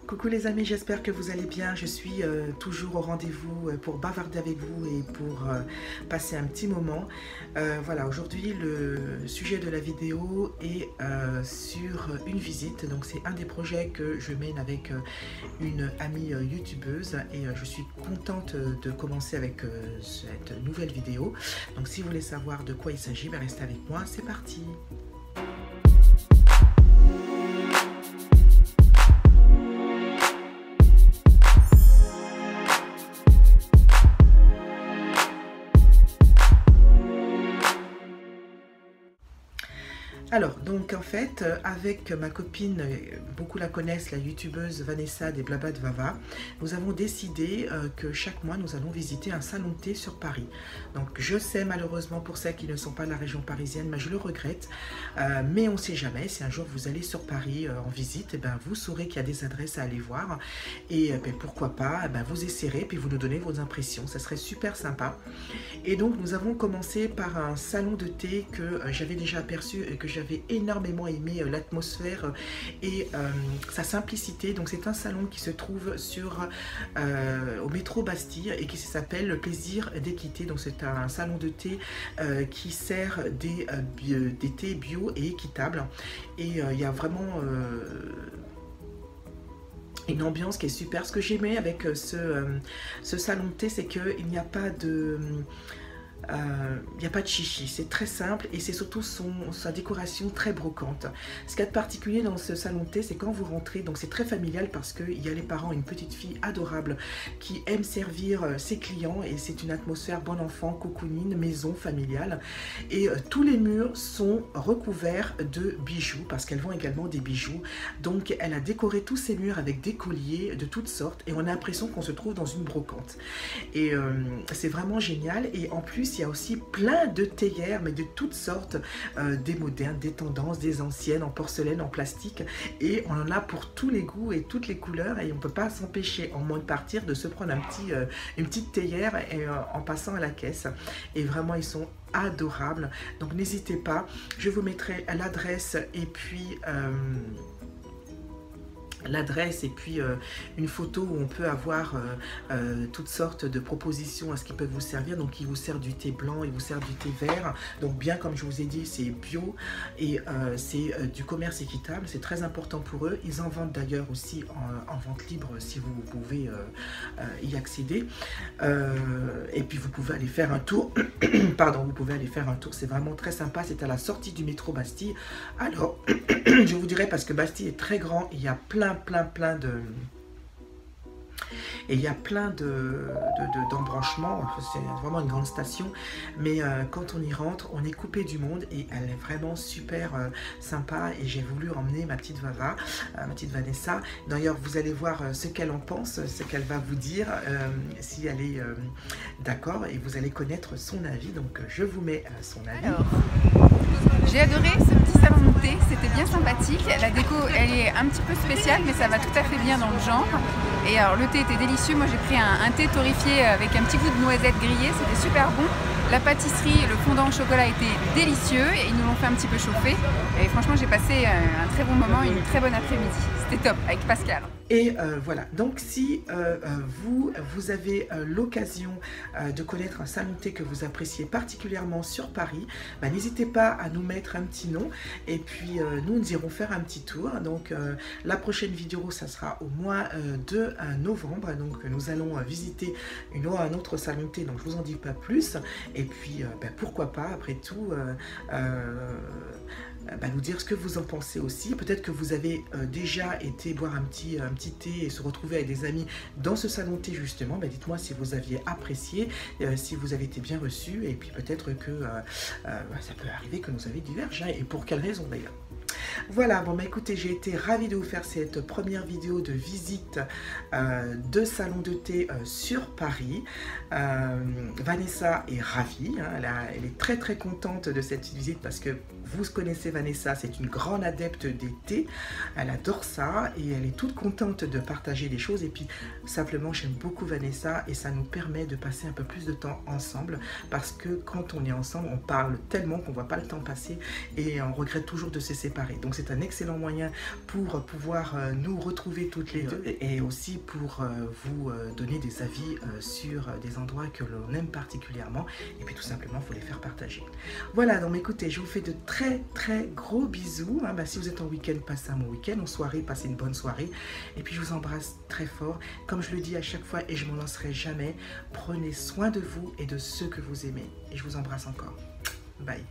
Coucou les amis, j'espère que vous allez bien. Je suis toujours au rendez-vous pour bavarder avec vous et pour passer un petit moment. Voilà, aujourd'hui le sujet de la vidéo est sur une visite. Donc c'est un des projets que je mène avec une amie youtubeuse et je suis contente de commencer avec cette nouvelle vidéo. Donc si vous voulez savoir de quoi il s'agit, restez avec moi, c'est parti. Alors, donc en fait, avec ma copine, beaucoup la connaissent, la youtubeuse Vanessa des Blabla de Vava, nous avons décidé que chaque mois, nous allons visiter un salon de thé sur Paris. Donc, je sais malheureusement pour celles qui ne sont pas de la région parisienne, mais je le regrette. Mais on ne sait jamais, si un jour vous allez sur Paris en visite, eh ben, vous saurez qu'il y a des adresses à aller voir. Et pourquoi pas, vous essayerez, puis vous nous donnez vos impressions. Ça serait super sympa. Et donc, nous avons commencé par un salon de thé que j'avais déjà aperçu et que j'avais énormément aimé l'atmosphère et sa simplicité. Donc c'est un salon qui se trouve sur au métro Bastille et qui s'appelle Le Plaisir d'Équité. Donc c'est un salon de thé qui sert des thés bio et équitables. Et il y a vraiment une ambiance qui est super. Ce que j'aimais avec ce salon de thé, c'est qu'il n'y a pas de... il n'y a pas de chichi, c'est très simple et c'est surtout sa décoration très brocante. Ce qu'il y a de particulier dans ce salon de thé, c'est quand vous rentrez, donc c'est très familial parce qu'il y a les parents, une petite fille adorable qui aime servir ses clients et c'est une atmosphère bon enfant, cocooning, maison familiale. Et tous les murs sont recouverts de bijoux parce qu'elle vend également des bijoux. Donc elle a décoré tous ses murs avec des colliers de toutes sortes et on a l'impression qu'on se trouve dans une brocante. Et c'est vraiment génial et en plus, il y a aussi plein de théières, mais de toutes sortes, des modernes, des tendances, des anciennes, en porcelaine, en plastique. Et on en a pour tous les goûts et toutes les couleurs. Et on ne peut pas s'empêcher, en moins de partir, de se prendre une petite théière en passant à la caisse. Et vraiment, ils sont adorables. Donc n'hésitez pas. Je vous mettrai l'adresse et puis... une photo où on peut avoir toutes sortes de propositions à ce qui peuvent vous servir. Donc il vous sert du thé blanc, il vous sert du thé vert, donc bien comme je vous ai dit, c'est bio et c'est du commerce équitable, c'est très important pour eux. Ils en vendent d'ailleurs aussi en vente libre si vous pouvez y accéder, et puis vous pouvez aller faire un tour pardon, vous pouvez aller faire un tour, c'est vraiment très sympa. C'est à la sortie du métro Bastille. Alors je vous dirais, parce que Bastille est très grand, il y a plein de... Et il y a plein d'embranchements, c'est vraiment une grande station, mais quand on y rentre, on est coupé du monde et elle est vraiment super sympa et j'ai voulu emmener ma petite Vava, ma petite Vanessa. D'ailleurs, vous allez voir ce qu'elle en pense, ce qu'elle va vous dire, si elle est d'accord, et vous allez connaître son avis, donc je vous mets son avis. Alors, j'ai adoré ce petit salon de thé, c'était bien sympathique. La déco, elle est un petit peu spéciale, mais ça va tout à fait bien dans le genre. Et alors, le thé était délicieux. Moi, j'ai pris un thé torréfié avec un petit goût de noisette grillée, c'était super bon. La pâtisserie, le fondant au chocolat était délicieux et ils nous l'ont fait un petit peu chauffer. Et franchement, j'ai passé un très bon moment, une très bonne après-midi. C'était top avec Pascal. Et voilà, donc si vous avez l'occasion de connaître un salon de thé que vous appréciez particulièrement sur Paris, n'hésitez pas à nous mettre un petit nom et puis nous irons faire un petit tour. Donc la prochaine vidéo, ça sera au mois de novembre, donc nous allons visiter un autre salon de thé, donc je vous en dis pas plus. Et puis pourquoi pas, après tout, nous dire ce que vous en pensez aussi. Peut-être que vous avez déjà été boire un petit thé et se retrouver avec des amis dans ce salon de thé justement. Dites-moi si vous aviez apprécié, si vous avez été bien reçu, et puis peut-être que ça peut arriver que nous avions divergé, et pour quelle raison d'ailleurs. Voilà, bon écoutez, j'ai été ravie de vous faire cette première vidéo de visite de salon de thé sur Paris. Vanessa est ravie, hein, elle est très très contente de cette visite parce que vous connaissez Vanessa, c'est une grande adepte des thés, elle adore ça et elle est toute contente de partager des choses. Et puis simplement, j'aime beaucoup Vanessa et ça nous permet de passer un peu plus de temps ensemble, parce que quand on est ensemble, on parle tellement qu'on ne voit pas le temps passer et on regrette toujours de se séparer. soirée. Donc c'est un excellent moyen pour pouvoir nous retrouver toutes les deux et aussi pour vous donner des avis sur des endroits que l'on aime particulièrement et puis tout simplement il faut les faire partager. Voilà, donc écoutez, je vous fais de très gros bisous. Si vous êtes en week-end, passez un bon week-end, en soirée, passez une bonne soirée et puis je vous embrasse très fort. Comme je le dis à chaque fois et je m'en lancerai jamais, prenez soin de vous et de ceux que vous aimez et je vous embrasse encore. Bye.